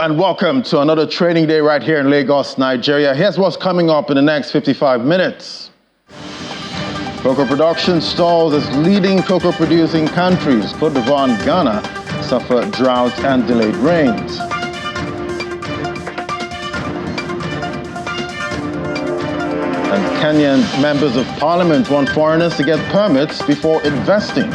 and welcome to another trading day right here in Lagos, Nigeria. Here's what's coming up in the next 55 minutes. Cocoa production stalls as leading cocoa producing countries. Cote d'Ivoire and Ghana suffer drought and delayed rains. And Kenyan members of parliament want foreigners to get permits before investing.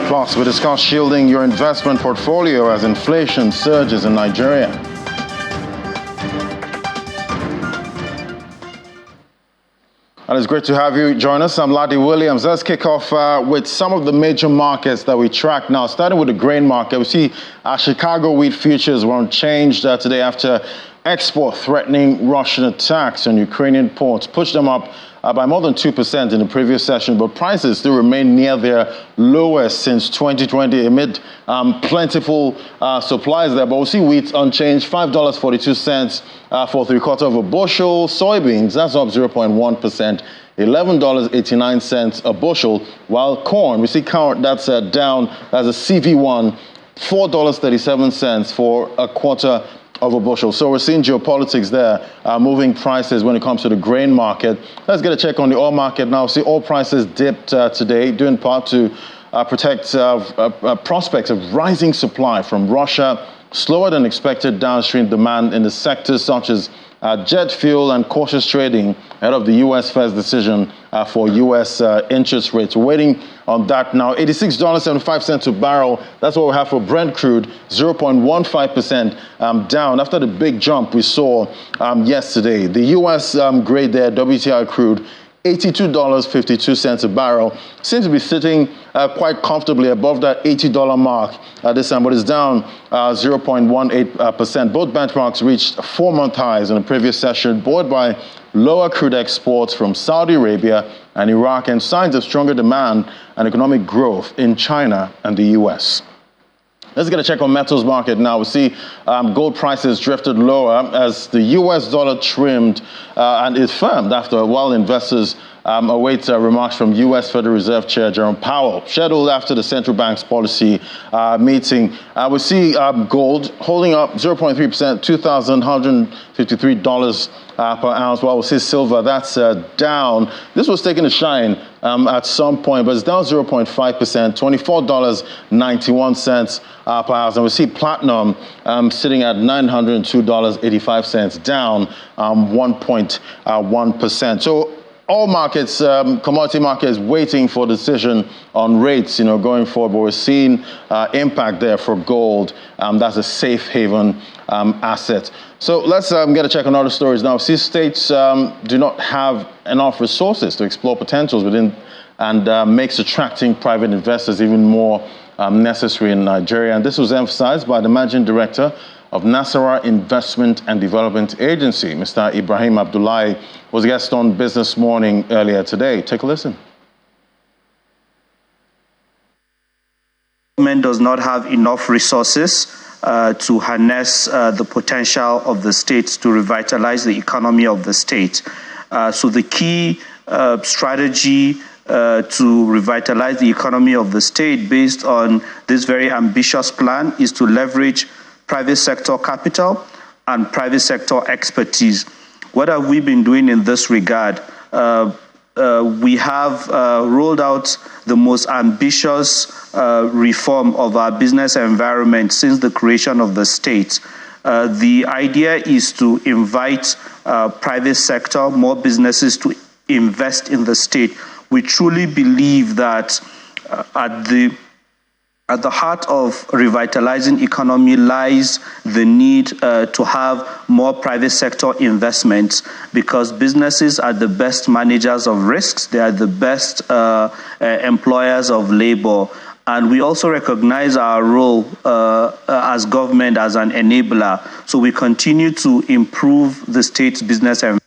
Plus, we discuss shielding your investment portfolio as inflation surges in Nigeria. And it's great to have you join us. I'm Ladi Williams. Let's kick off with some of the major markets that we track now. Starting with the grain market, we see Chicago wheat futures were unchanged today after export threatening Russian attacks on Ukrainian ports pushed them up by more than 2% in the previous session, but prices still remain near their lowest since 2020 amid plentiful supplies there. But we'll see wheat unchanged, $5.42 for 3/4 of a bushel. Soybeans, that's up 0.1%. $11.89 a bushel, while corn, we see corn that's down as a CV1, $4.37 for 1/4 of a bushel. So we're seeing geopolitics there moving prices when it comes to the grain market. Let's get a check on the oil market now. See, oil prices dipped today, due in part to protect prospects of rising supply from Russia, slower than expected downstream demand in the sectors such as jet fuel and cautious trading ahead of the U.S. Fed's decision for U.S. interest rates. We're waiting on that now. $86.75 a barrel. That's what we have for Brent crude, 0.15% down after the big jump we saw yesterday. The U.S. grade there, WTI crude, $82.52 a barrel. Seems to be sitting quite comfortably above that $80 mark this time, but it's down 0.18%. Both benchmarks reached 4-month highs in the previous session, buoyed by lower crude exports from Saudi Arabia and Iraq and signs of stronger demand and economic growth in China and the U.S. Let's get a check on metals market now. We see gold prices drifted lower as the U.S. dollar trimmed and is firmed after a while investors await remarks from U.S. Federal Reserve Chair Jerome Powell, scheduled after the central bank's policy meeting. We see gold holding up 0.3%, $2,153 per ounce, while we see silver, that's down. This was taking a shine at some point, but it's down 0.5%, $24.91 per ounce. And we see platinum sitting at $902.85, down 1.1%. So all markets, commodity markets, waiting for decision on rates, going forward. But we're seeing impact there for gold. That's a safe haven asset. So let's get a check on other stories now. See, states do not have enough resources to explore potentials within and makes attracting private investors even more necessary in Nigeria. And this was emphasized by the managing director of Nasarawa Investment and Development Agency, Mr. Ibrahim Abdullahi, was a guest on Business Morning earlier today. Take a listen. Government does not have enough resources to harness the potential of the states to revitalize the economy of the state. So the key strategy to revitalize the economy of the state based on this very ambitious plan is to leverage private sector capital and private sector expertise. What have we been doing in this regard? We have rolled out the most ambitious reform of our business environment since the creation of the state. The idea is to invite private sector, more businesses to invest in the state. We truly believe that at the heart of revitalizing economy lies the need to have more private sector investments, because businesses are the best managers of risks. They are the best employers of labor. And we also recognize our role as government as an enabler. So we continue to improve the state's business environment.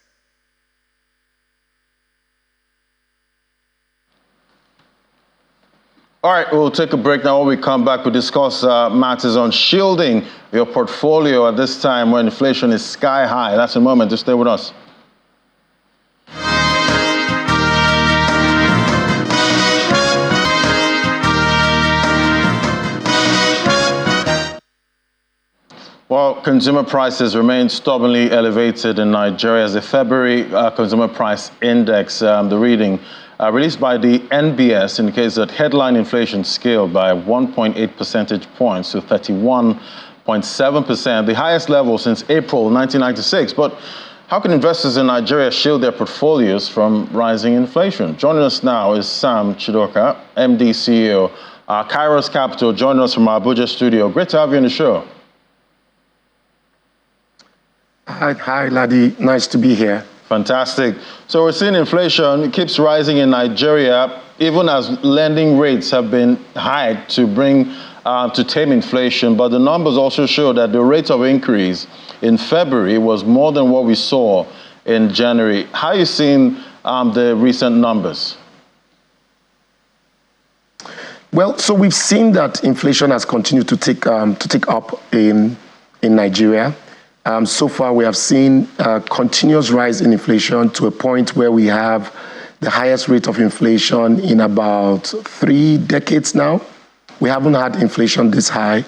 All right, we'll take a break now. When we come back, we'll discuss matters on shielding your portfolio at this time when inflation is sky high. That's a moment. Just stay with us. Well, consumer prices remain stubbornly elevated in Nigeria as the February Consumer Price Index, the reading released by the NBS, indicates that headline inflation scaled by 1.8 percentage points to 31.7%, the highest level since April 1996. But how can investors in Nigeria shield their portfolios from rising inflation? Joining us now is Sam Chidoka, MD, CEO, Kairos Capital, joining us from our Abuja studio. Great to have you on the show. Hi, Ladi. Nice to be here. Fantastic. So we're seeing inflation keeps rising in Nigeria, even as lending rates have been hiked to tame inflation. But the numbers also show that the rate of increase in February was more than what we saw in January. How are you seeing the recent numbers? Well, so we've seen that inflation has continued to tick up in Nigeria. So far, we have seen a continuous rise in inflation to a point where we have the highest rate of inflation in about 3 decades now. We haven't had inflation this high.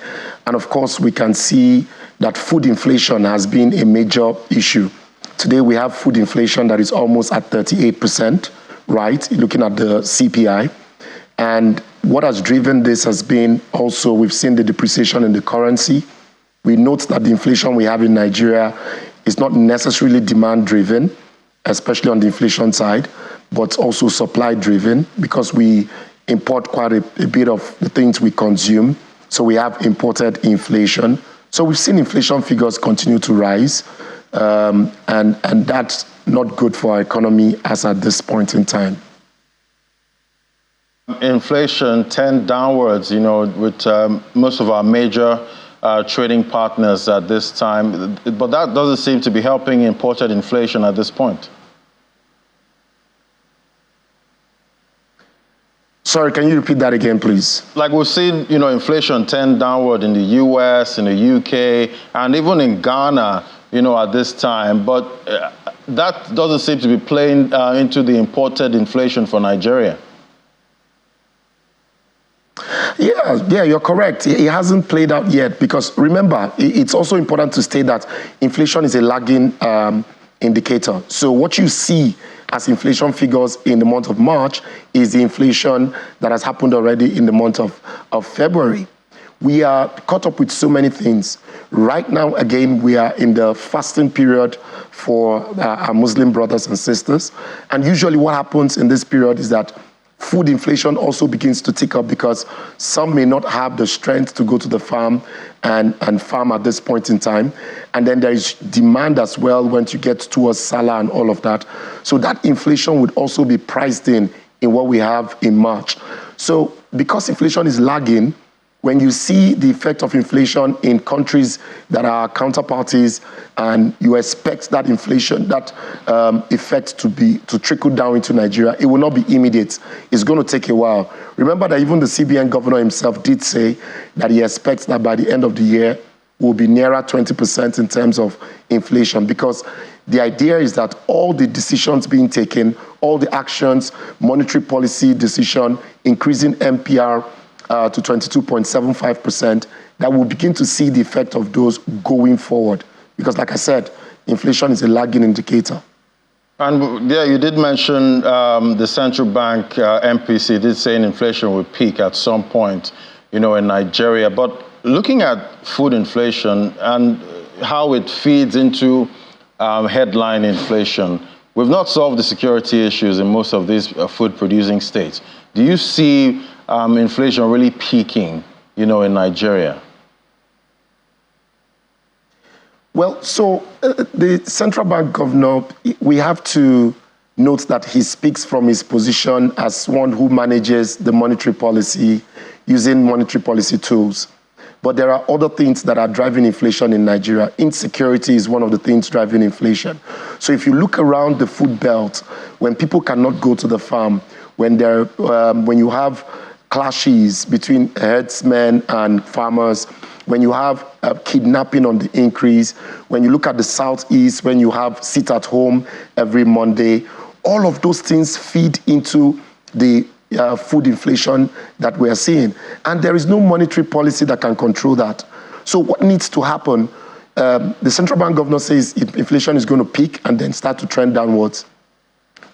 And of course, we can see that food inflation has been a major issue. Today, we have food inflation that is almost at 38%, right? Looking at the CPI. And what has driven this has been also, we've seen the depreciation in the currency. We note that the inflation we have in Nigeria is not necessarily demand-driven, especially on the inflation side, but also supply-driven because we import quite a bit of the things we consume. So we have imported inflation. So we've seen inflation figures continue to rise, and that's not good for our economy as at this point in time. Inflation tend downwards, with most of our major trading partners at this time, but that doesn't seem to be helping imported inflation at this point. Sorry, can you repeat that again, please? Like we've seen, inflation tend downward in the US, in the UK, and even in Ghana, at this time, but that doesn't seem to be playing into the imported inflation for Nigeria. Yeah, you're correct. It hasn't played out yet because remember, it's also important to state that inflation is a lagging indicator. So what you see as inflation figures in the month of March is the inflation that has happened already in the month of February. We are caught up with so many things. Right now, again, we are in the fasting period for our Muslim brothers and sisters. And usually what happens in this period is that food inflation also begins to tick up because some may not have the strength to go to the farm and farm at this point in time. And then there is demand as well when you get towards Salah and all of that. So that inflation would also be priced in what we have in March. So because inflation is lagging, when you see the effect of inflation in countries that are counterparties and you expect that inflation, that effect to trickle down into Nigeria, it will not be immediate. It's going to take a while. Remember that even the CBN governor himself did say that he expects that by the end of the year, we'll be nearer 20% in terms of inflation because the idea is that all the decisions being taken, all the actions, monetary policy decision, increasing MPR, to 22.75%, that we'll begin to see the effect of those going forward. Because like I said, inflation is a lagging indicator. And yeah, you did mention the central bank MPC did say inflation will peak at some point, in Nigeria. But looking at food inflation and how it feeds into headline inflation, we've not solved the security issues in most of these food-producing states. Do you see inflation really peaking, in Nigeria? Well, so the central bank governor, we have to note that he speaks from his position as one who manages the monetary policy using monetary policy tools. But there are other things that are driving inflation in Nigeria. Insecurity is one of the things driving inflation. So if you look around the food belt, when people cannot go to the farm, when you have clashes between herdsmen and farmers, when you have kidnapping on the increase, when you look at the Southeast, when you have sit at home every Monday, all of those things feed into the food inflation that we are seeing. And there is no monetary policy that can control that. So what needs to happen the central bank governor says inflation is going to peak and then start to trend downwards.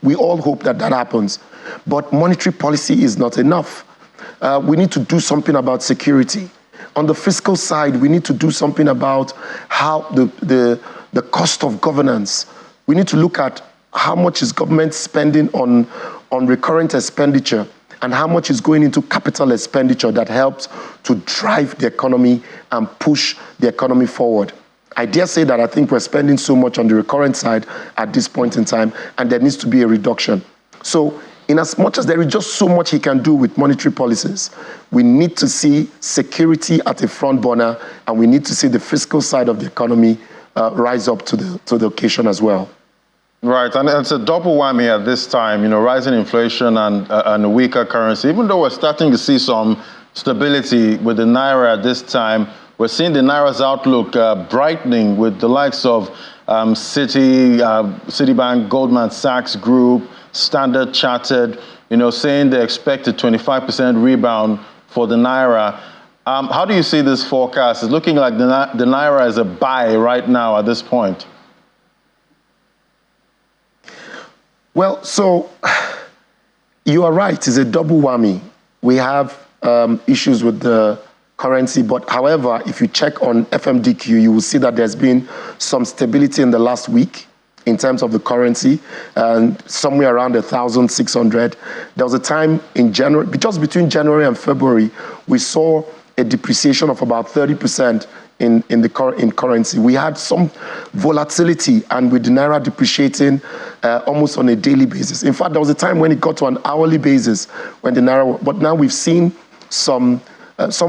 We all hope that that happens. But monetary policy is not enough. We need to do something about security. On the fiscal side, we need to do something about how the cost of governance. We need to look at how much is government spending on recurrent expenditure and how much is going into capital expenditure that helps to drive the economy and push the economy forward. I dare say that I think we're spending so much on the recurrent side at this point in time, and there needs to be a reduction. So in as much as there is just so much he can do with monetary policies, we need to see security at a front burner, and we need to see the fiscal side of the economy rise up to the occasion as well. Right, and it's a double whammy at this time, rising inflation and a weaker currency. Even though we're starting to see some stability with the Naira at this time, we're seeing the Naira's outlook brightening with the likes of Citibank, Goldman Sachs Group, Standard Chartered, saying they expect a 25% rebound for the Naira. How do you see this forecast? It's looking like the Naira is a buy right now at this point. Well, so you are right. It's a double whammy. We have issues with the currency, but however, if you check on FMDQ, you will see that there's been some stability in the last week in terms of the currency, and somewhere around 1,600. There was a time in January, just between January and February, we saw a depreciation of about 30% in currency. We had some volatility, and with the Naira depreciating almost on a daily basis. In fact, there was a time when it got to an hourly basis when the Naira, but now we've seen some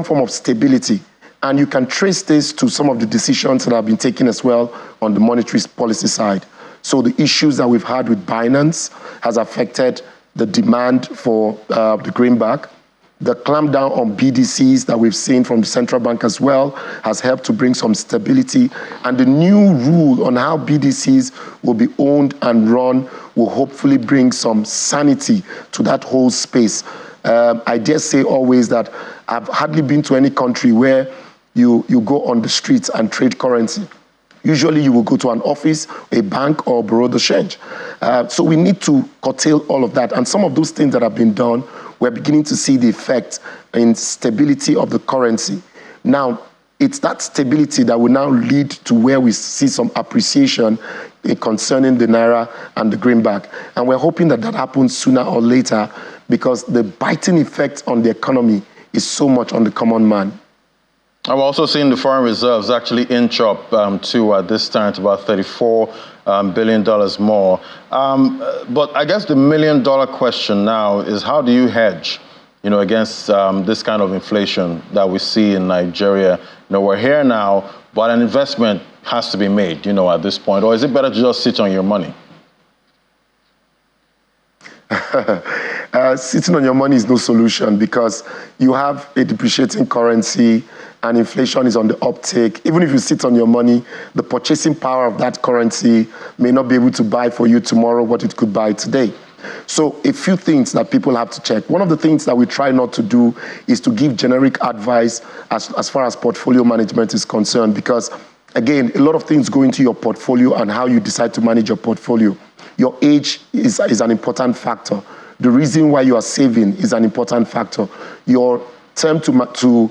form of stability. And you can trace this to some of the decisions that have been taken as well on the monetary policy side. So the issues that we've had with Binance has affected the demand for the greenback. The clampdown on BDCs that we've seen from the central bank as well has helped to bring some stability. And the new rule on how BDCs will be owned and run will hopefully bring some sanity to that whole space. I dare say always that I've hardly been to any country where you go on the streets and trade currency. Usually you will go to an office, a bank, or bureau de change. So we need to curtail all of that. And some of those things that have been done, we're beginning to see the effect in stability of the currency. Now, it's that stability that will now lead to where we see some appreciation concerning the Naira and the greenback. And we're hoping that that happens sooner or later, because the biting effect on the economy is so much on the common man. I've also seen the foreign reserves actually inch up too at this time to about $34 billion more. But I guess the million-dollar question now is, how do you hedge, against this kind of inflation that we see in Nigeria? We're here now, but an investment has to be made, at this point. Or is it better to just sit on your money? Sitting on your money is no solution, because you have a depreciating currency and inflation is on the uptake. Even if you sit on your money, the purchasing power of that currency may not be able to buy for you tomorrow what it could buy today. So a few things that people have to check. One of the things that we try not to do is to give generic advice as far as portfolio management is concerned, because again, a lot of things go into your portfolio and how you decide to manage your portfolio. Your age is an important factor. The reason why you are saving is an important factor. Your term to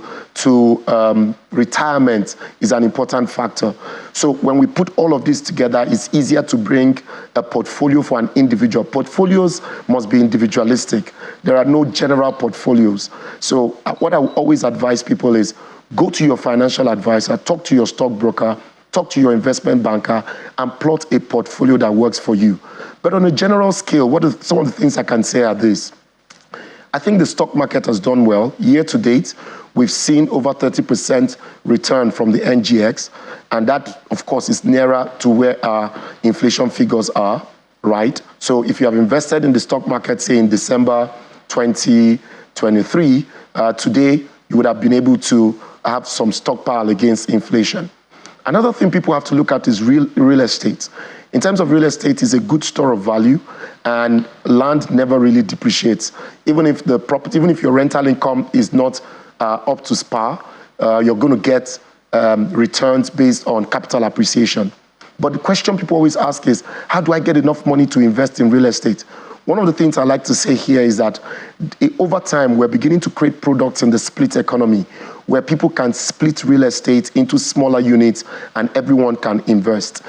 retirement is an important factor. So when we put all of this together, it's easier to bring a portfolio for an individual. Portfolios must be individualistic. There are no general portfolios. So what I always advise people is, go to your financial advisor, talk to your stockbroker, talk to your investment banker, and plot a portfolio that works for you. But on a general scale, what are some of the things I can say are this? I think the stock market has done well. Year to date, we've seen over 30% return from the NGX, and that, of course, is nearer to where our inflation figures are, right? So if you have invested in the stock market, say in December 2023, today you would have been able to have some stockpile against inflation. Another thing people have to look at is real estate. In terms of real estate, it's a good store of value, and land never really depreciates. Even if your rental income is not up to par, you're going to get returns based on capital appreciation. But the question people always ask is, how do I get enough money to invest in real estate? One of the things I like to say here is that over time, we're beginning to create products in the split economy where people can split real estate into smaller units and everyone can invest.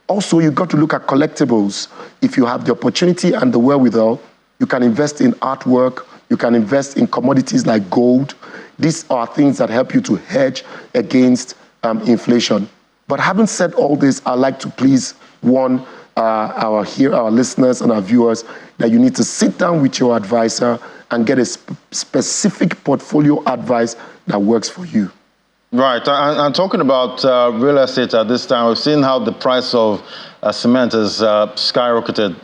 Also, you've got to look at collectibles. If you have the opportunity and the wherewithal, you can invest in artwork, you can invest in commodities like gold. These are things that help you to hedge against inflation. But having said all this, I'd like to please warn our listeners and our viewers that you need to sit down with your advisor and get a specific portfolio advice that works for you. Right, and talking about real estate at this time, we've seen how the price of cement has skyrocketed,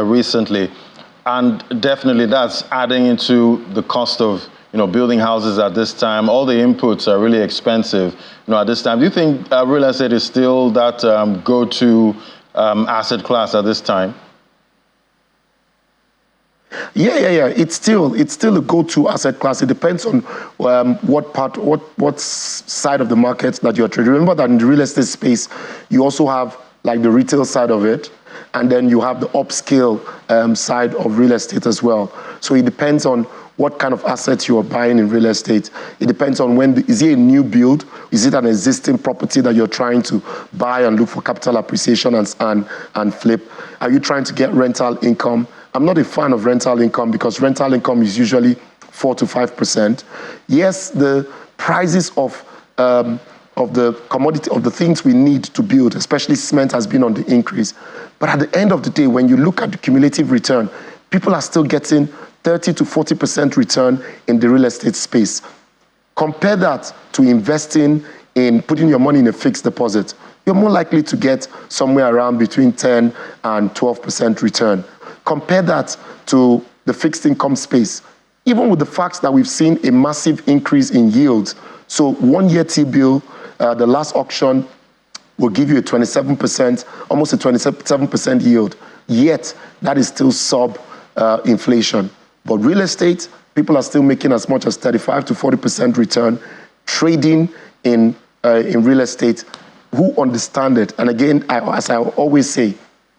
recently, and definitely that's adding into the cost of building houses at this time. All the inputs are really expensive, at this time. Do you think real estate is still that go-to asset class at this time? Yeah. It's still a go-to asset class. It depends on what side of the market that you're trading. Remember that in the real estate space, you also have like the retail side of it, and then you have the upscale side of real estate as well. So it depends on what kind of assets you are buying in real estate. It depends on is it a new build? Is it an existing property that you're trying to buy and look for capital appreciation and flip? Are you trying to get rental income? I'm not a fan of rental income because rental income is usually 4 to 5%. Yes, the prices of the commodity, of the things we need to build, especially cement, has been on the increase. But at the end of the day, when you look at the cumulative return, people are still getting 30 to 40% return in the real estate space. Compare that to investing in putting your money in a fixed deposit. You're more likely to get somewhere around between 10 and 12% return. Compare that to the fixed income space. Even with the fact that we've seen a massive increase in yields. So 1-year T-bill, the last auction will give you a 27%, almost a 27% yield. Yet, that is still sub-inflation. But real estate, people are still making as much as 35 to 40% return trading in real estate who understand it. And again, as I always say,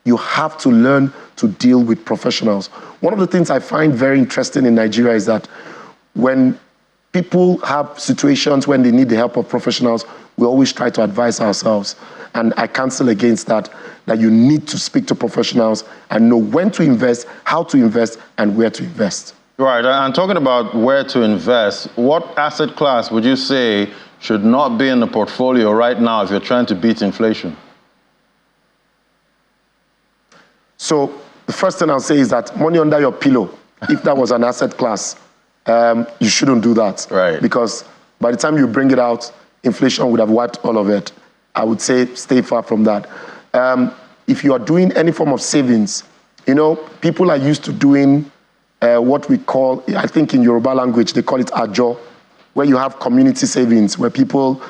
you have to learn to deal with professionals. One of the things I find very interesting in Nigeria is that when people have situations when they need the help of professionals, we always try to advise ourselves. And I counsel against that you need to speak to professionals and know when to invest, how to invest, and where to invest. Right, and talking about where to invest, what asset class would you say should not be in the portfolio right now if you're trying to beat inflation? So the first thing I'll say is that money under your pillow, if that was an asset class, you shouldn't do that. Right. Because by the time you bring it out, inflation would have wiped all of it. I would say stay far from that. If you are doing any form of savings, people are used to doing what we call, I think in Yoruba language, they call it ajo, where you have community savings, where people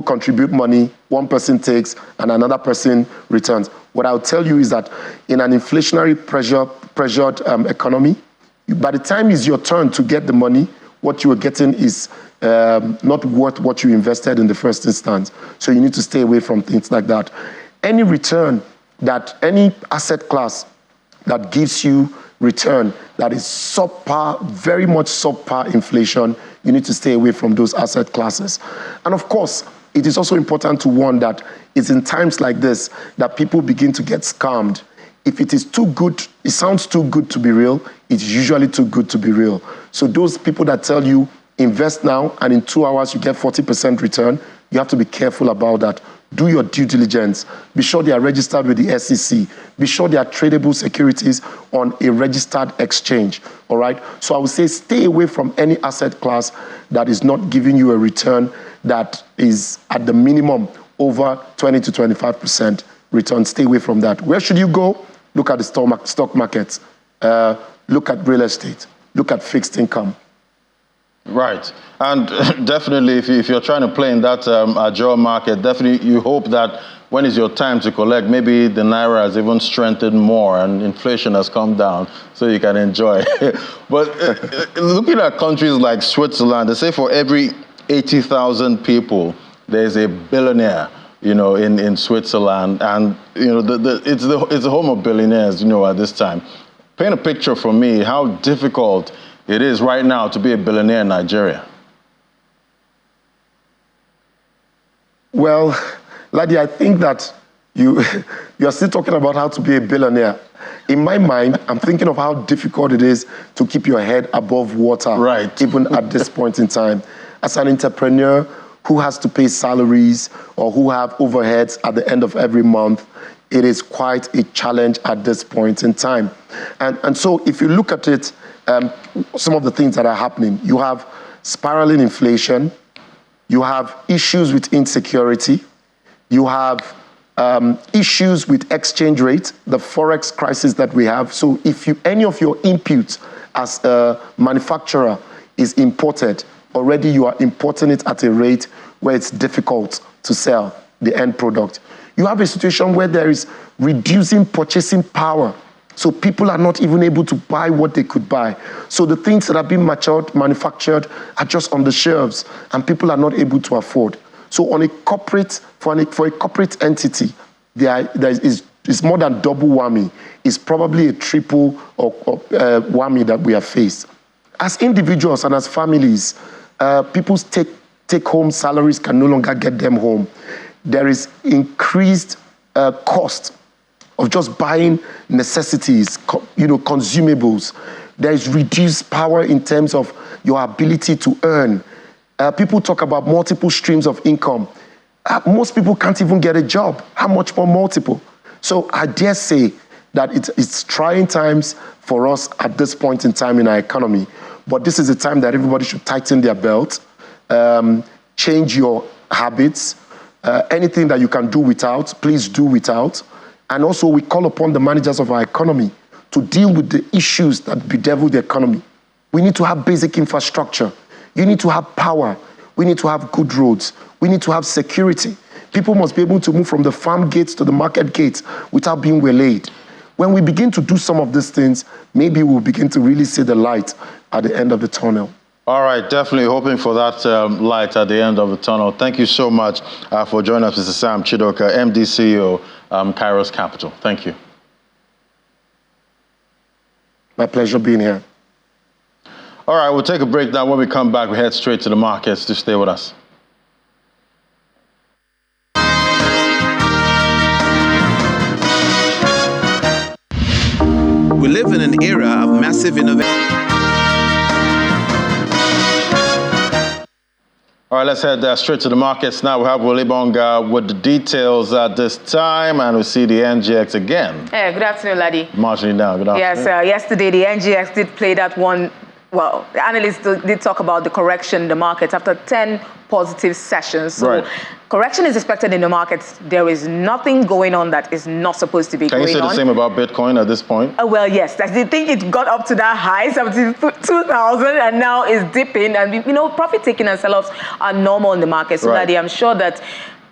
contribute money, one person takes, and another person returns. What I'll tell you is that in an inflationary pressured economy, by the time it's your turn to get the money, what you are getting is not worth what you invested in the first instance. So you need to stay away from things like that. Any return any asset class that gives you return that is subpar, very much subpar inflation, you need to stay away from those asset classes. And of course, it is also important to warn that it's in times like this that people begin to get scammed. If it is too good, it sounds too good to be real, it's usually too good to be real. So those people that tell you, invest now and in 2 hours you get 40% return, you have to be careful about that. Do your due diligence. Be sure they are registered with the SEC. Be sure they are tradable securities on a registered exchange, all right? So I would say stay away from any asset class that is not giving you a return that is at the minimum over 20 to 25% return. Stay away from that. Where should you go? Look at the stock markets. Look at real estate. Look at fixed income. Right. And definitely, if you're trying to play in that agile market, definitely you hope that when is your time to collect, maybe the Naira has even strengthened more and inflation has come down so you can enjoy. But looking at countries like Switzerland, they say for every 80,000 people, there's a billionaire, in Switzerland, and it's the home of billionaires, at this time. Paint a picture for me how difficult it is right now to be a billionaire in Nigeria. Well, Ladi, I think that you're still talking about how to be a billionaire. In my mind, I'm thinking of how difficult it is to keep your head above water, right, even at this point in time. As an entrepreneur who has to pay salaries or who have overheads at the end of every month, it is quite a challenge at this point in time. And so if you look at it, some of the things that are happening, you have spiraling inflation, you have issues with insecurity, you have issues with exchange rate, the forex crisis that we have. So if any of your inputs as a manufacturer is imported, already you are importing it at a rate where it's difficult to sell the end product. You have a situation where there is reducing purchasing power. So people are not even able to buy what they could buy. So the things that are being manufactured are just on the shelves and people are not able to afford. So on a corporate, for a corporate entity, there is more than double whammy. It's probably a triple or whammy that we have faced. As individuals and as families, people's take-home salaries can no longer get them home. There is increased cost of just buying necessities, consumables. There is reduced power in terms of your ability to earn. People talk about multiple streams of income. Most people can't even get a job. How much more multiple? So I dare say that it's trying times for us at this point in time in our economy. But this is a time that everybody should tighten their belt, change your habits. Anything that you can do without, please do without. And also we call upon the managers of our economy to deal with the issues that bedevil the economy. We need to have basic infrastructure. You need to have power. We need to have good roads. We need to have security. People must be able to move from the farm gates to the market gates without being waylaid. When we begin to do some of these things, maybe we'll begin to really see the light at the end of the tunnel. All right, definitely hoping for that light at the end of the tunnel. Thank you so much for joining us, Mr. Sam Chidoka, MD CEO, Kairos Capital. Thank you. My pleasure being here. All right, we'll take a break now. When we come back, we head straight to the markets. Just stay with us. We live in an era of massive innovation. All right, let's head straight to the markets now. We have Willie Bonga with the details at this time, and we see the NGX again. Hey, good afternoon, Ladi. Marching down, good afternoon. Yes, yesterday the NGX did play that one. Well, the analysts did talk about the correction in the market after 10 positive sessions. So right. Correction is expected in the markets. There is nothing going on that is not supposed to be going on. Can you say the same about Bitcoin at this point? Well, yes. I think it got up to that high, 72,000, and now is dipping. And, profit taking and sell-offs are normal in the market. So, Ladi, I'm sure that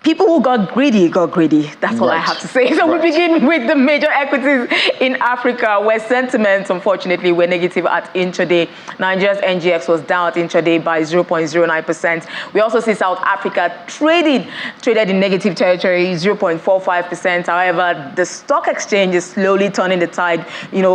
people who got greedy. That's all I have to say. So we begin with the major equities in Africa, where sentiments, unfortunately, were negative at intraday. Nigeria's NGX was down at intraday by 0.09%. We also see South Africa traded in negative territory, 0.45%. However, the stock exchange is slowly turning the tide,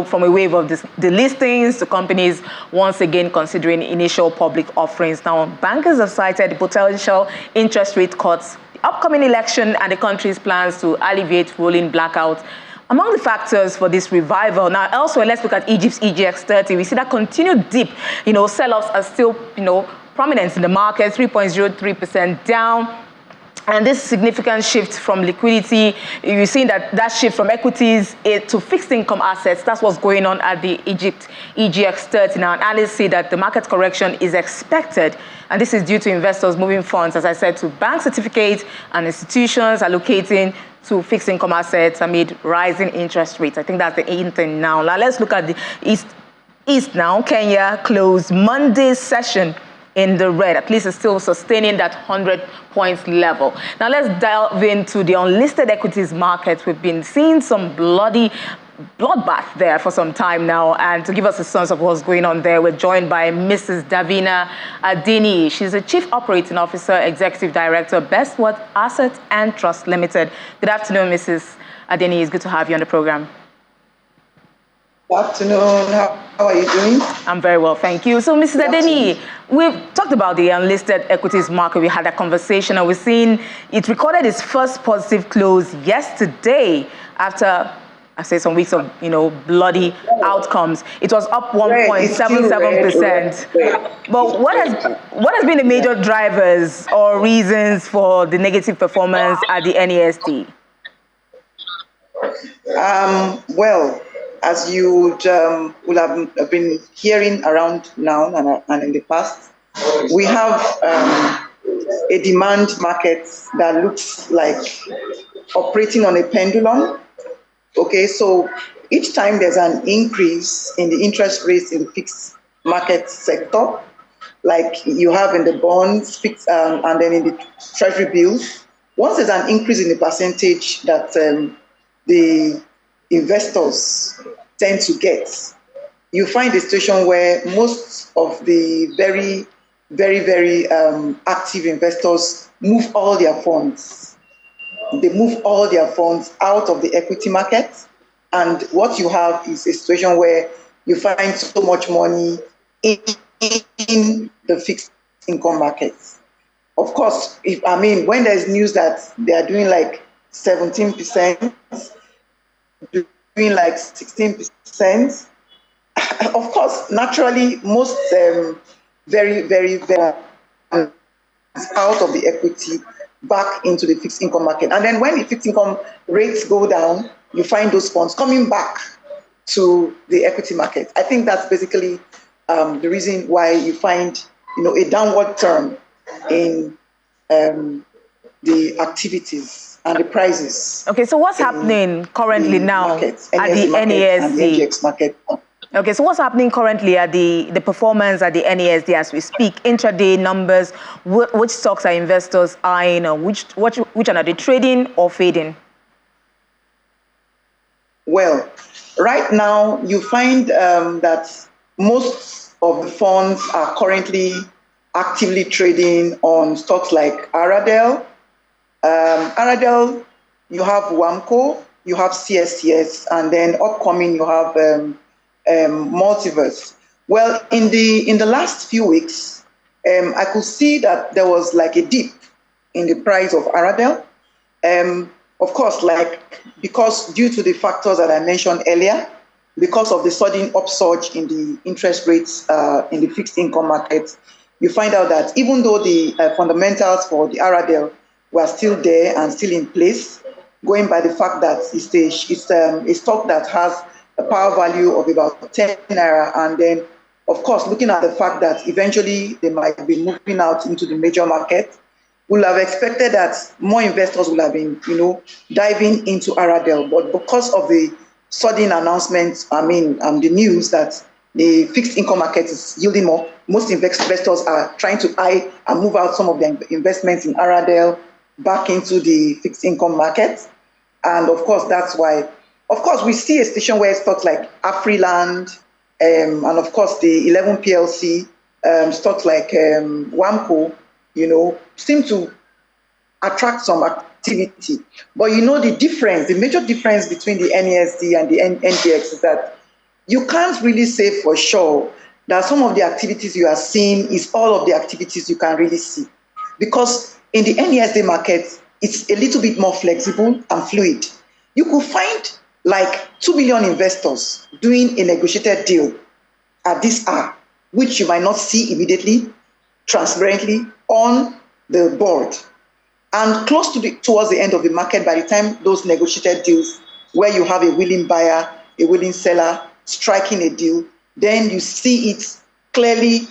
from a wave of the listings to companies once again considering initial public offerings. Now, bankers have cited potential interest rate cuts, upcoming election, and the country's plans to alleviate rolling blackouts among the factors for this revival. Now, elsewhere, let's look at Egypt's EGX30. We see that continued dip. Sell-offs are still, prominent in the market, 3.03% down. And this significant shift from liquidity, you're seeing that shift from equities to fixed income assets, that's what's going on at the Egypt EGX30. Now, analysts say that the market correction is expected, and this is due to investors moving funds, as I said, to bank certificates and institutions allocating to fixed income assets amid rising interest rates. I think that's the in thing now. Now, let's look at the East now. Kenya closed Monday's session in the red. At least it's still sustaining that 100 points level. Now let's delve into the unlisted equities market. We've been seeing some bloody bloodbath there for some time now. And to give us a sense of what's going on there, we're joined by Mrs. Davina Adeni. She's the Chief Operating Officer, Executive Director, Bestworth Asset and Trust Limited. Good afternoon, Mrs. Adeni. It's good to have you on the program. Good afternoon. How are you doing? I'm very well, thank you. So, Mrs. Adeni, we've talked about the unlisted equities market. We had a conversation, and we've seen it recorded its first positive close yesterday after, I say, some weeks of bloody outcomes. It was up 1.77%. But what has been the major drivers or reasons for the negative performance at the NESD? Well, as you will have been hearing around now and in the past, we have a demand market that looks like operating on a pendulum. Okay, so each time there's an increase in the interest rates in the fixed market sector, like you have in the bonds, fixed, and then in the treasury bills, once there's an increase in the percentage that the investors tend to get, you find a situation where most of the very, very, very active investors move all their funds. They move all their funds out of the equity market. And what you have is a situation where you find so much money in the fixed income markets. Of course, when there's news that they are doing like 17%, doing like 16%, of course, naturally, most very, very, very out of the equity back into the fixed income market. And then when the fixed income rates go down, you find those funds coming back to the equity market. I think that's basically the reason why you find a downward turn in the activities and the prices. Okay, so what's happening currently now at the NESD? Market. Okay, so what's happening currently at the performance at the NESD as we speak? Intraday numbers, which stocks are investors eyeing, or which are they trading or fading? Well, right now you find that most of the funds are currently actively trading on stocks like Aradel. Aradel, you have WAMCO, you have CSCS, and then upcoming you have Multiverse. Well, in the last few weeks, I could see that there was like a dip in the price of Aradel. Of course, because due to the factors that I mentioned earlier, because of the sudden upsurge in the interest rates in the fixed income market, you find out that even though the fundamentals for the Aradel were still there and still in place, going by the fact that it's a stock that has a power value of about 10 naira, and then, of course, looking at the fact that eventually they might be moving out into the major market, we'll have expected that more investors will have been, diving into Aradel. But because of the sudden announcement, the news that the fixed income market is yielding more, most investors are trying to eye and move out some of their investments in Aradel back into the fixed income market. And of course, that's why, of course, we see a situation where stocks like Afriland and of course the 11 PLC, stocks like WAMCO, seem to attract some activity. But the major difference between the NESD and the NDX is that you can't really say for sure that some of the activities you are seeing is all of the activities you can really see. Because in the NESD market, it's a little bit more flexible and fluid. You could find like 2 million investors doing a negotiated deal at this hour, which you might not see immediately, transparently on the board. And towards the end of the market, by the time those negotiated deals, where you have a willing buyer, a willing seller striking a deal, then you see it clearly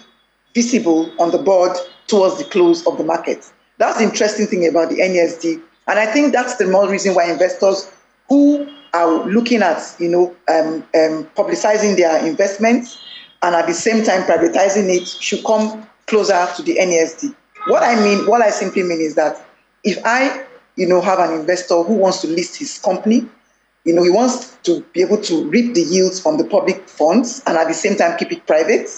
visible on the board towards the close of the market. That's the interesting thing about the NESD. And I think that's the more reason why investors who are looking at, publicizing their investments and at the same time privatizing it should come closer to the NESD. What I simply mean is that if I, have an investor who wants to list his company, He wants to be able to reap the yields from the public funds and at the same time keep it private.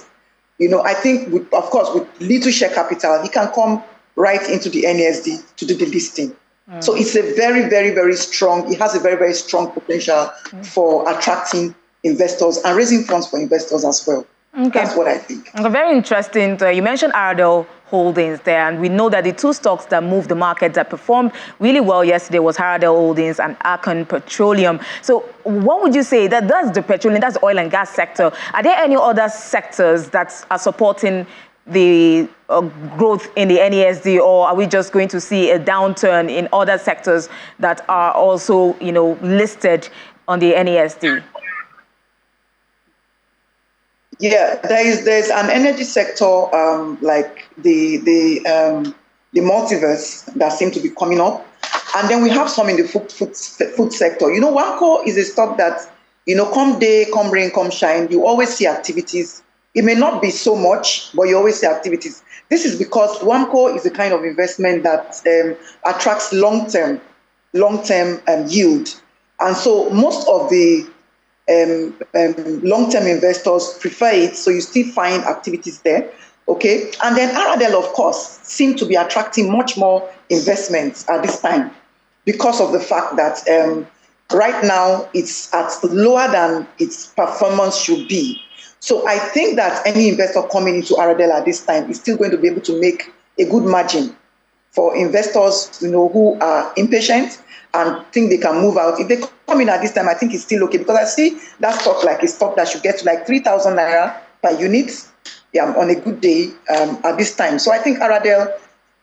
I think, of course, with little share capital, he can come right into the NASD to do the listing. So it's a very, very, very strong, it has a very, very strong potential for attracting investors and raising funds for investors as well. Okay. That's what I think. Very interesting. You mentioned Aradel Holdings there, and we know that the two stocks that moved the market that performed really well yesterday was Aradel Holdings and Akon Petroleum. So what would you say that's the petroleum, that's the oil and gas sector? Are there any other sectors that are supporting the growth in the NASD, or are we just going to see a downturn in other sectors that are also, listed on the NASD? Yeah, there's an energy sector like the multiverse that seem to be coming up, and then we have some in the food sector. Wamco is a stock that come day, come rain, come shine, you always see activities. It may not be so much, but you always see activities. This is because Wamco is the kind of investment that attracts long-term yield. And so most of the long-term investors prefer it, so you still find activities there, okay? And then Aradel, of course, seem to be attracting much more investments at this time because of the fact that right now it's at lower than its performance should be. So I think that any investor coming into Aradel at this time is still going to be able to make a good margin for investors, who are impatient and think they can move out. If they come in at this time, I think it's still okay, because I see that stock like a stock that should get to like 3,000 naira per unit, on a good day at this time. So I think Aradel,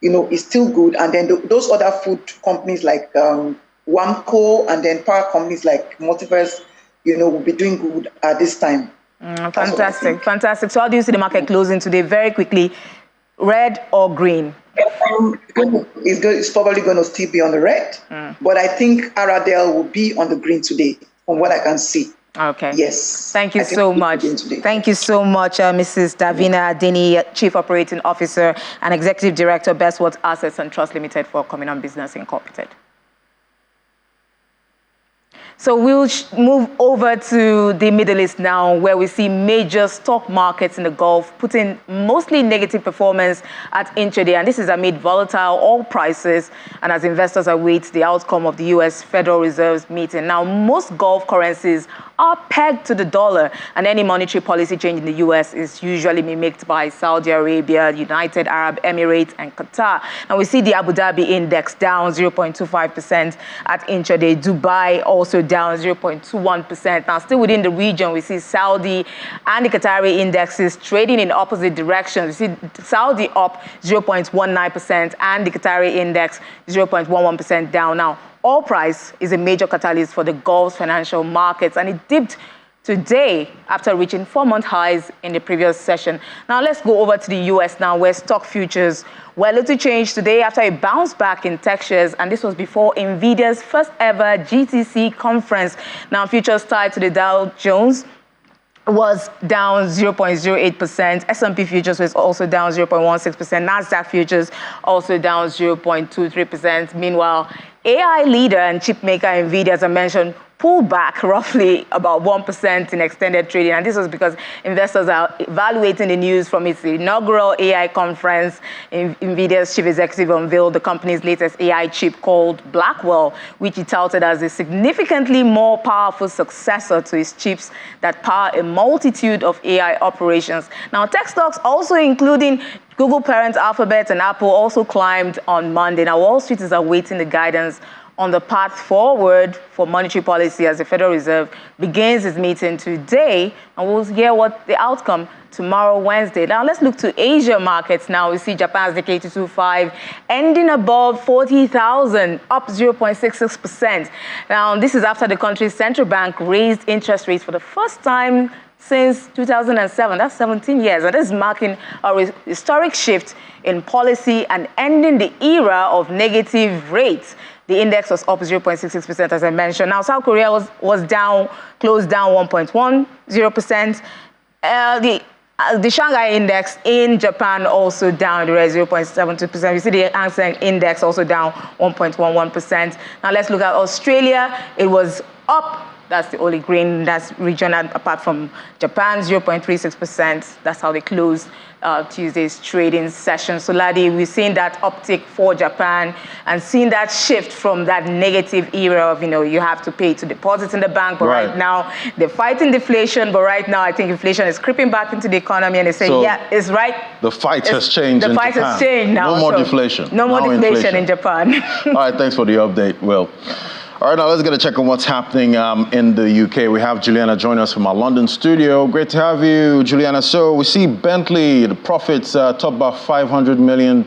is still good. And then those other food companies like Wamco and then power companies like Multiverse, will be doing good at this time. Fantastic, fantastic. So how do you see the market closing today? Very quickly, red or green? It's probably going to still be on the red, but I think Aradel will be on the green today, from what I can see. Okay. Yes. Thank you so much. Thank you so much, Mrs. Davina Adeni, Chief Operating Officer and Executive Director, Bestworth Assets and Trust Limited, for coming on Business Incorporated. So we'll move over to the Middle East now, where we see major stock markets in the Gulf putting mostly negative performance at intraday. And this is amid volatile oil prices and as investors await the outcome of the U.S. Federal Reserve's meeting. Now, most Gulf currencies are pegged to the dollar, and any monetary policy change in the U.S. is usually mimicked by Saudi Arabia, United Arab Emirates, and Qatar. And we see the Abu Dhabi index down 0.25% at intraday. Dubai also down 0.21%. Now, still within the region, we see Saudi and the Qatari indexes trading in opposite directions. We see Saudi up 0.19% and the Qatari index 0.11% down. Now, oil price is a major catalyst for the Gulf's financial markets, and it dipped today after reaching 4-month highs in the previous session. Now let's go over to the US now, where stock futures were little changed today after a bounce back in tech shares, and this was before NVIDIA's first ever GTC conference. Now futures tied to the Dow Jones was down 0.08%. S&P futures was also down 0.16%. NASDAQ futures also down 0.23%. Meanwhile, AI leader and chip maker NVIDIA, as I mentioned, pulled back roughly about 1% in extended trading. And this was because investors are evaluating the news from its inaugural AI conference. NVIDIA's chief executive unveiled the company's latest AI chip called Blackwell, which he touted as a significantly more powerful successor to its chips that power a multitude of AI operations. Now, tech stocks, also including Google parent Alphabet and Apple, also climbed on Monday. Now, Wall Street is awaiting the guidance on the path forward for monetary policy as the Federal Reserve begins its meeting today, and we'll hear what the outcome tomorrow, Wednesday. Now, let's look to Asia markets now. We see Japan's Nikkei 225 ending above 40,000, up 0.66%. Now, this is after the country's central bank raised interest rates for the first time since 2007. That's 17 years. And this is marking a historic shift in policy and ending the era of negative rates. The index was up 0.66%, as I mentioned. Now, South Korea was down, closed down 1.10%. The Shanghai index in Japan also down 0.72%. We see the Hang Seng index also down 1.11%. Now, let's look at Australia. It was up That's the only grain that's regional, apart from Japan, 0.36%. That's how they closed Tuesday's trading session. So, Ladi, we're seeing that uptick for Japan and seeing that shift from that negative era of, you have to pay to deposit in the bank. But right now, they're fighting deflation. But right now, I think inflation is creeping back into the economy. And they say, yeah, it's right. The fight has changed in Japan. The fight has changed now. No more deflation. No more deflation in Japan. All right, thanks for the update, Will. All right, now let's get a check on what's happening in the UK. We have Juliana joining us from our London studio. Great to have you, Juliana. So we see Bentley, the profits top by £500 million.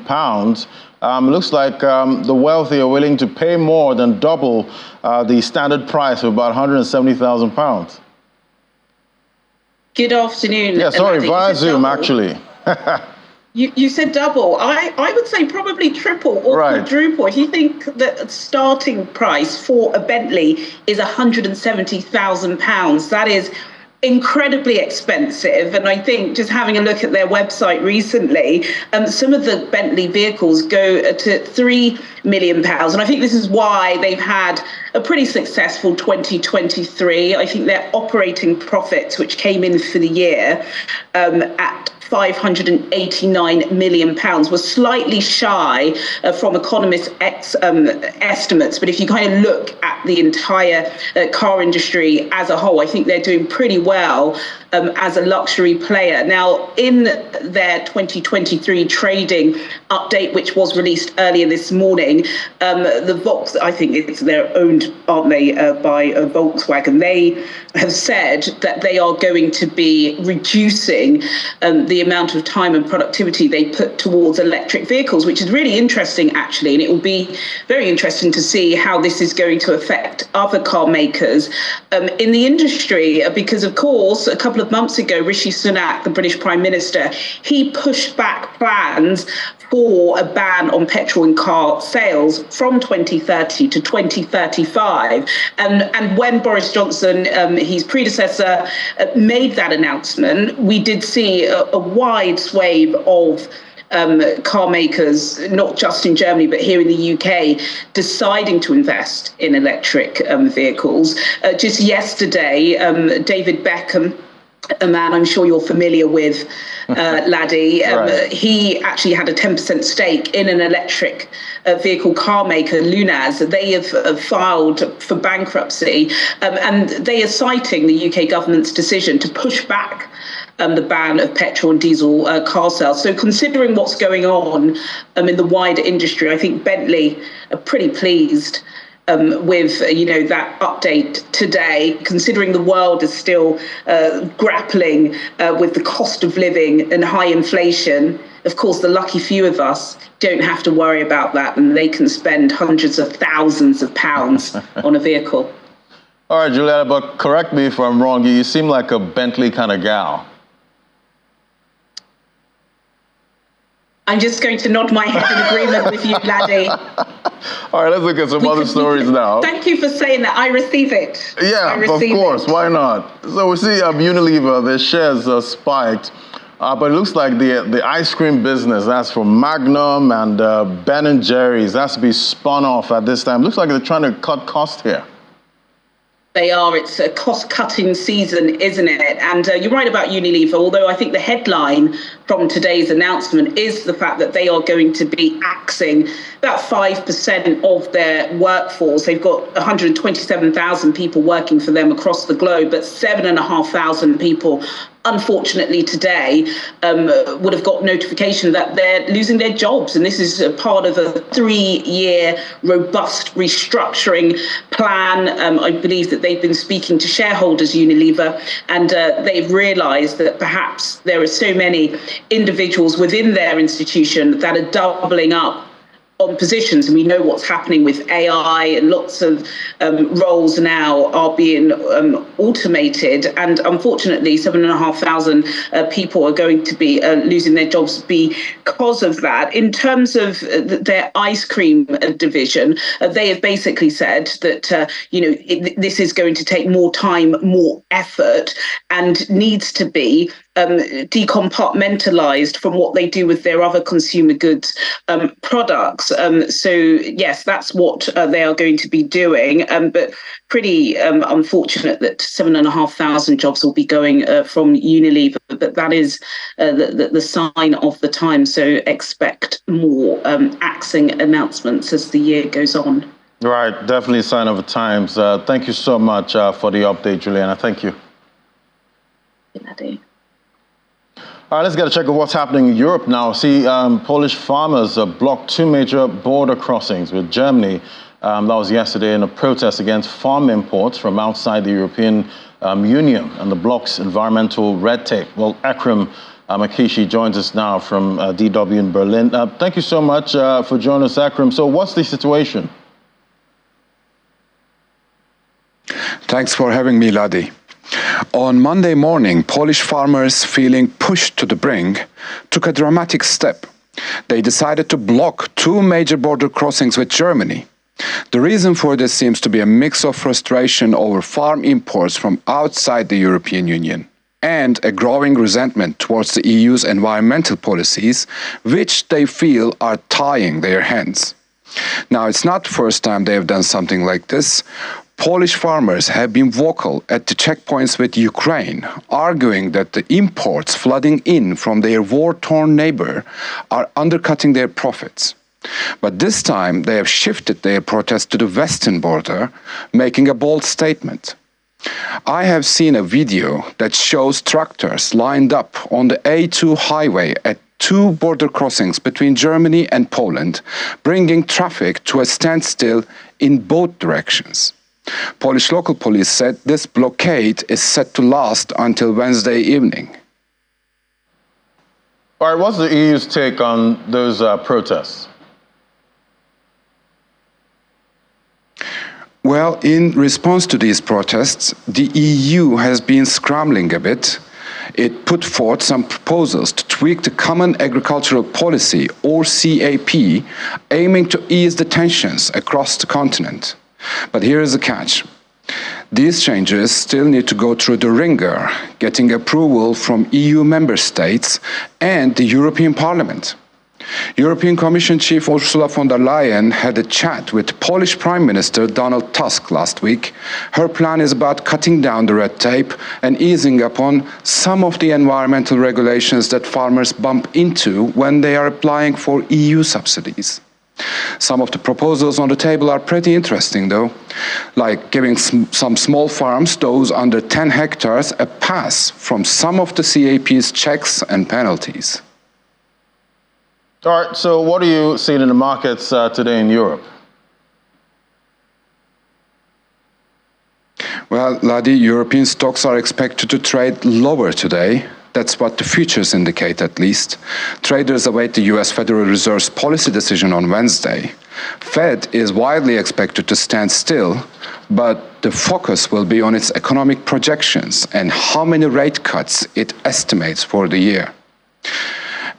Looks like the wealthy are willing to pay more than double the standard price of about £170,000. Good afternoon. Yeah, sorry, via Zoom, actually. You said double. I would say probably triple or quadruple. If you think that starting price for a Bentley is £170,000, that is incredibly expensive. And I think just having a look at their website recently, some of the Bentley vehicles go to £3 million. And I think this is why they've had a pretty successful 2023. I think their operating profits, which came in for the year at £589 million, was slightly shy from economist estimates. But if you kind of look at the entire car industry as a whole, I think they're doing pretty well as a luxury player. Now, in their 2023 trading update, which was released earlier this morning, the Volks, I think they're owned, aren't they, by Volkswagen, they have said that they are going to be reducing the amount of time and productivity they put towards electric vehicles, which is really interesting, actually. And it will be very interesting to see how this is going to affect other car makers in the industry, because, of course, a couple of months ago, Rishi Sunak, the British Prime Minister, he pushed back plans for a ban on petrol and car sales from 2030 to 2035. And when Boris Johnson, his predecessor, made that announcement, we did see a wide swathe of car makers, not just in Germany, but here in the UK, deciding to invest in electric vehicles. Just yesterday, David Beckham, a man I'm sure you're familiar with, Laddie, he actually had a 10% stake in an electric vehicle car maker, Lunaz. They have filed for bankruptcy, and they are citing the UK government's decision to push back the ban of petrol and diesel car sales. So considering what's going on in the wider industry, I think Bentley are pretty pleased with that update today, considering the world is still grappling with the cost of living and high inflation. Of course, the lucky few of us don't have to worry about that, and they can spend hundreds of thousands of pounds on a vehicle. All right, Juliana, but correct me if I'm wrong. You seem like a Bentley kind of gal. I'm just going to nod my head in agreement with you, Laddie. All right, let's look at some other stories now. Thank you for saying that. I receive it. Yeah, of course. Why not? So we see Unilever, their shares spiked. But it looks like the ice cream business, that's from Magnum and Ben & Jerry's, that's to be spun off at this time. Looks like they're trying to cut costs here. They are. It's a cost-cutting season, isn't it? And you're right about Unilever, although I think the headline from today's announcement is the fact that they are going to be axing about 5% of their workforce. They've got 127,000 people working for them across the globe, but 7,500 people, unfortunately today, would have got notification that they're losing their jobs. And this is a part of a 3-year robust restructuring plan. I believe that they've been speaking to shareholders, Unilever, and they've realised that perhaps there are so many individuals within their institution that are doubling up on positions, and we know what's happening with AI, and lots of roles now are being automated, and unfortunately 7,500 people are going to be losing their jobs because of that. In terms of their ice cream division, they have basically said that this is going to take more time, more effort, and needs to be decompartmentalized from what they do with their other consumer goods products. So yes, that's what they are going to be doing. But pretty unfortunate that 7,500 jobs will be going from Unilever. But that is the sign of the time. So expect more axing announcements as the year goes on. Right, definitely a sign of the times. Thank you so much for the update, Juliana. Thank you. All right, let's get a check of what's happening in Europe now. See, Polish farmers blocked two major border crossings with Germany. That was yesterday in a protest against farm imports from outside the European Union and the bloc's environmental red tape. Well, Akram Makishi joins us now from DW in Berlin. Thank you so much for joining us, Akram. So what's the situation? Thanks for having me, Ladi. On Monday morning, Polish farmers, feeling pushed to the brink, took a dramatic step. They decided to block two major border crossings with Germany. The reason for this seems to be a mix of frustration over farm imports from outside the European Union and a growing resentment towards the EU's environmental policies, which they feel are tying their hands. Now, it's not the first time they have done something like this. Polish farmers have been vocal at the checkpoints with Ukraine, arguing that the imports flooding in from their war-torn neighbor are undercutting their profits. But this time they have shifted their protest to the western border, making a bold statement. I have seen a video that shows tractors lined up on the A2 highway at two border crossings between Germany and Poland, bringing traffic to a standstill in both directions. Polish local police said this blockade is set to last until Wednesday evening. All right, what's the EU's take on those protests? Well, in response to these protests, the EU has been scrambling a bit. It put forth some proposals to tweak the Common Agricultural Policy, or CAP, aiming to ease the tensions across the continent. But here is the catch. These changes still need to go through the ringer, getting approval from EU member states and the European Parliament. European Commission Chief Ursula von der Leyen had a chat with Polish Prime Minister Donald Tusk last week. Her plan is about cutting down the red tape and easing upon some of the environmental regulations that farmers bump into when they are applying for EU subsidies. Some of the proposals on the table are pretty interesting, though, like giving some small farms, those under 10 hectares, a pass from some of the CAP's checks and penalties. All right, so what are you seeing in the markets today in Europe? Well, Ladi, European stocks are expected to trade lower today. That's what the futures indicate, at least. Traders await the US Federal Reserve's policy decision on Wednesday. Fed is widely expected to stand still, but the focus will be on its economic projections and how many rate cuts it estimates for the year.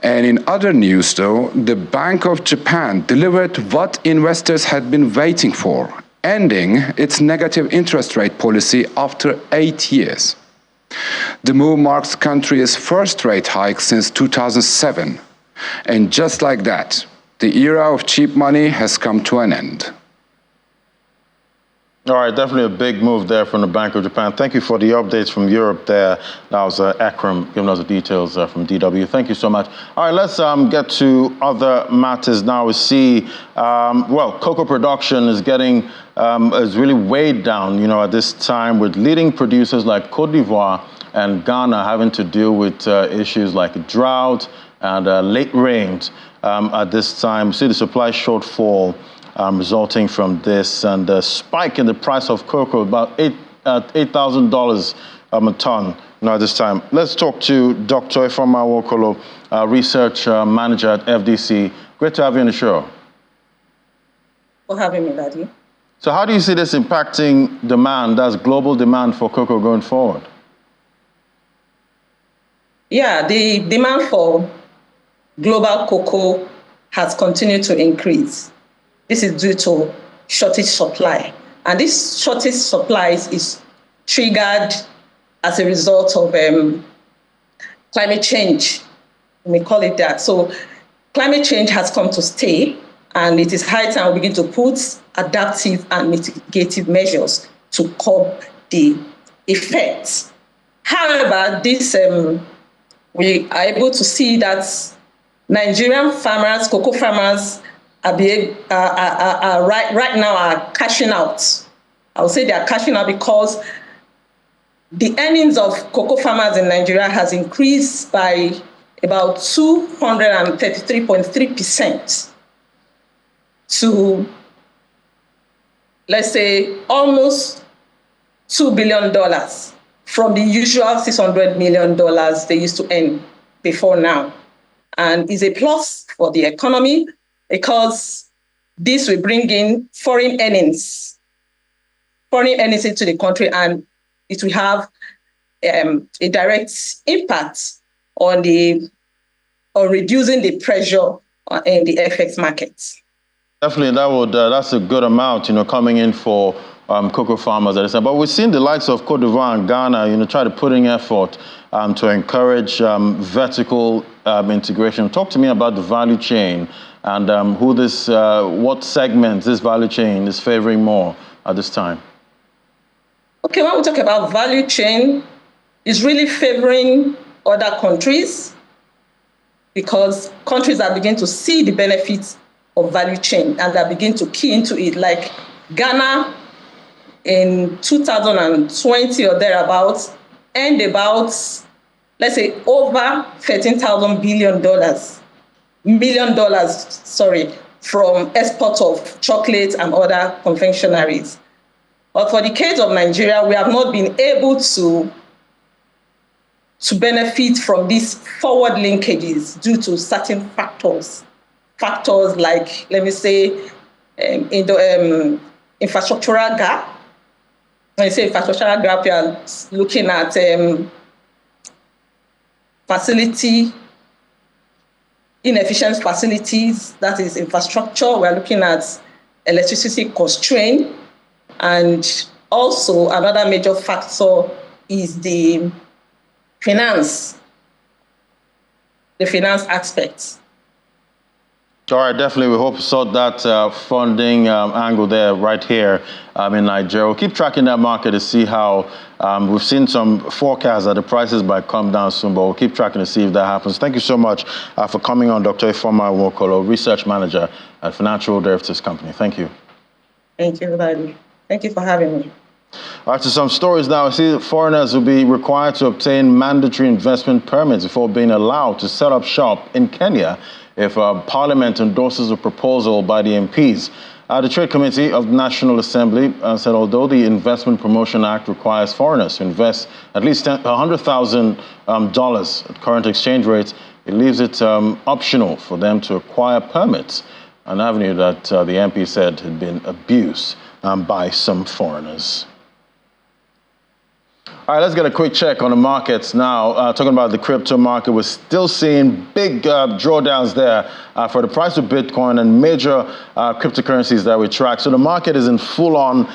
And in other news, though, the Bank of Japan delivered what investors had been waiting for, ending its negative interest rate policy after 8 years. The move marks the country's first rate hike since 2007. And just like that, the era of cheap money has come to an end. All right, definitely a big move there from the Bank of Japan. Thank you for the updates from Europe there. That was Akram giving us the details from DW. Thank you so much. All right, let's get to other matters now. We see, cocoa production is is really weighed down, at this time with leading producers like Cote d'Ivoire and Ghana having to deal with issues like drought and late rains at this time. We see the supply shortfall resulting from this, and the spike in the price of cocoa, about $8,000 a ton at this time. Let's talk to Dr. Ifeoma Nwokolo, research manager at FDC. Great to have you on the show. For having me, Ladi. So how do you see this impacting demand, that's global demand for cocoa going forward? Yeah, the demand for global cocoa has continued to increase. This is due to shortage supply. And this shortage supply is triggered as a result of climate change, we may call it that. So climate change has come to stay, and it is high time we begin to put adaptive and mitigative measures to curb the effects. However, we are able to see that Nigerian farmers, cocoa farmers, are right now are cashing out. I would say they are cashing out because the earnings of cocoa farmers in Nigeria has increased by about 233.3% to, let's say, almost $2 billion from the usual $600 million they used to earn before now. And is a plus for the economy because this will bring in foreign earnings into the country, and it will have a direct impact on reducing the pressure in the FX markets. Definitely, that's a good amount, coming in for cocoa farmers at this time. But we've seen the likes of Cote d'Ivoire and Ghana, try to put in effort to encourage vertical integration. Talk to me about the value chain and what segments this value chain is favoring more at this time. Okay, when we talk about value chain, it's really favoring other countries because countries are beginning to see the benefits of value chain and they begin to key into it. Like Ghana in 2020 or thereabouts earned about, let's say, over $13,000 million from export of chocolate and other confectionaries. But for the case of Nigeria, we have not been able to benefit from these forward linkages due to certain factors. Factors like, let me say, infrastructural gap. When you say infrastructural gap, you are looking at inefficient facilities, that is infrastructure. We are looking at electricity constraint. And also another major factor is the finance aspect. All right, definitely. We hope to sort that funding angle there right here in Nigeria. We'll keep tracking that market to see how we've seen some forecasts that the prices might come down soon, but we'll keep tracking to see if that happens. Thank you so much for coming on, Dr. Ifeoma Nwokolo, Research Manager at Financial Derivatives Company. Thank you. Thank you, everybody. Thank you for having me. All right, so some stories now. I see foreigners will be required to obtain mandatory investment permits before being allowed to set up shop in Kenya if Parliament endorses a proposal by the MPs. The Trade Committee of the National Assembly said although the Investment Promotion Act requires foreigners to invest at least $100,000 at current exchange rates, it leaves it optional for them to acquire permits, an avenue that the MP said had been abused by some foreigners. All right, let's get a quick check on the markets now. Talking about the crypto market, we're still seeing big drawdowns there for the price of Bitcoin and major cryptocurrencies that we track. So the market is in full-on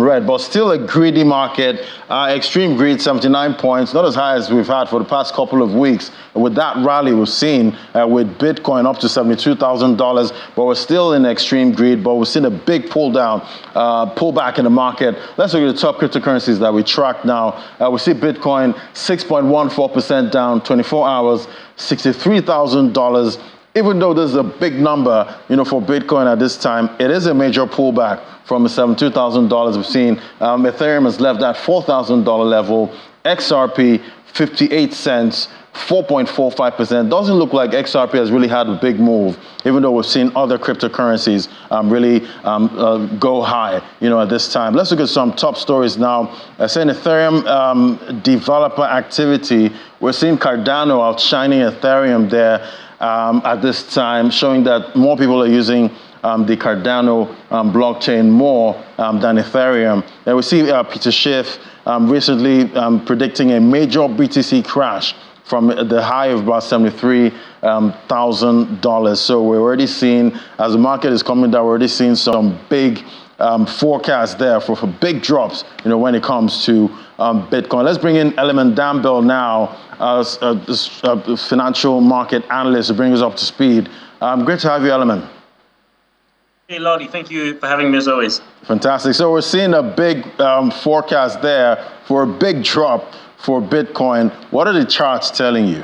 red, but still a greedy market. Extreme greed, 79 points, not as high as we've had for the past couple of weeks. With that rally we've seen with Bitcoin up to $72,000, but we're still in extreme greed, but we've seen a big pullback in the market. Let's look at the top cryptocurrencies that we track now. We see Bitcoin 6.14% down, 24 hours, $63,000. Even though this is a big number, for Bitcoin at this time, it is a major pullback from the $72,000 we've seen. Ethereum has left that $4,000 level. XRP, 58 cents. 4.45%. Doesn't look like XRP has really had a big move, even though we've seen other cryptocurrencies really go high, at this time. Let's look at some top stories now. Saying Ethereum developer activity, we're seeing Cardano outshining Ethereum there at this time, showing that more people are using the Cardano blockchain more than Ethereum. And we see Peter Schiff recently predicting a major BTC crash from the high of about $73,000. So we're already seeing, as the market is coming down, we're already seeing some big forecast there for big drops, when it comes to Bitcoin. Let's bring in Element Danbell now, financial market analyst, to bring us up to speed. Great to have you, Element. Hey, Lottie, thank you for having me as always. Fantastic. So we're seeing a big forecast there for a big drop for Bitcoin. What are the charts telling you?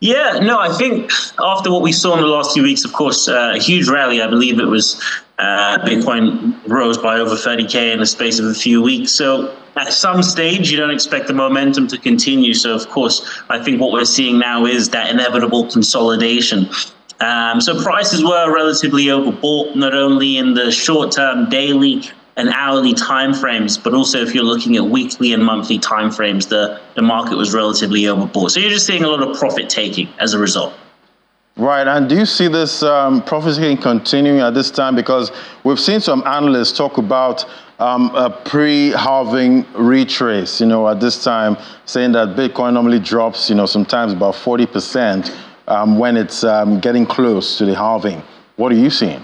Yeah, no, I think after what we saw in the last few weeks, of course, a huge rally. I believe it was Bitcoin rose by over 30K in the space of a few weeks. So at some stage, you don't expect the momentum to continue. So, of course, I think what we're seeing now is that inevitable consolidation. So prices were relatively overbought, not only in the short-term daily and hourly timeframes, but also if you're looking at weekly and monthly timeframes, the market was relatively overbought. So you're just seeing a lot of profit taking as a result. Right, and do you see this profit taking continuing at this time? Because we've seen some analysts talk about a pre-halving retrace, at this time, saying that Bitcoin normally drops, sometimes about 40% when it's getting close to the halving. What are you seeing?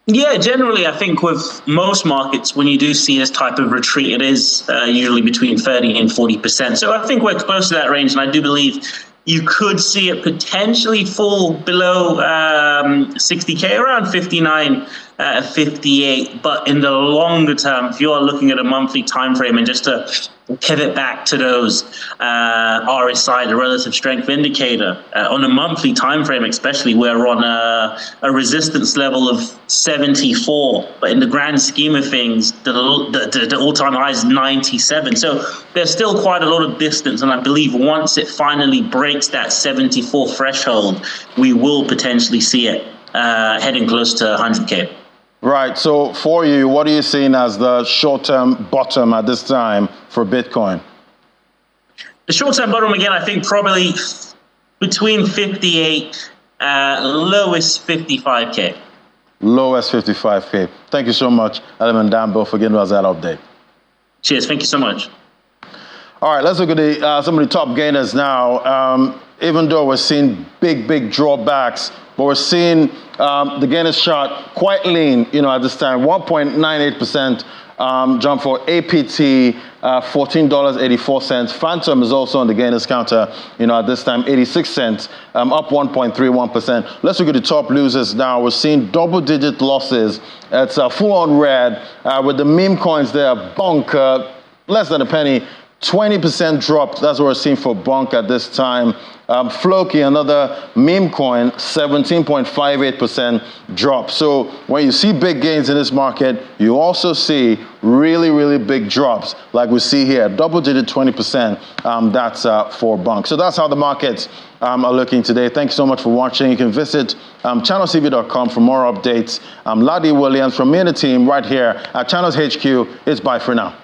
Yeah, generally, I think with most markets, when you do see this type of retreat, it is usually between 30 and 40%. So I think we're close to that range, and I do believe you could see it potentially fall below 60K, around 59, 58. But in the longer term, if you are looking at a monthly time frame, and just to pivot back to those RSI, the relative strength indicator, on a monthly time frame especially, we're on a resistance level of 74, but in the grand scheme of things, the all-time high is 97. So there's still quite a lot of distance, and I believe once it finally breaks that 74 threshold, we will potentially see it heading close to 100K. Right. So for you, what are you seeing as the short-term bottom at this time for Bitcoin? The short-term bottom, again, I think probably between 58, lowest 55K. Lowest 55K. Thank you so much, Element Danbell, for giving us that update. Cheers. Thank you so much. All right, let's look at some of the top gainers now. Even though we're seeing big drawbacks, but we're seeing the gainers chart quite lean, at this time. 1.98% jump for APT, $14.84. Phantom is also on the gainers counter, at this time, 86 cents, up 1.31%. Let's look at the top losers now. We're seeing double-digit losses. It's full-on red with the meme coins there. Bonk, less than a penny. 20% drop, that's what we're seeing for Bonk at this time. Floki, another meme coin, 17.58% drop. So when you see big gains in this market, you also see really big drops, like we see here, double-digit 20%, that's for Bonk. So that's how the markets are looking today. Thanks so much for watching. You can visit channelcv.com for more updates. I'm Ladi Williams from me and the team right here at Channels HQ. It's bye for now.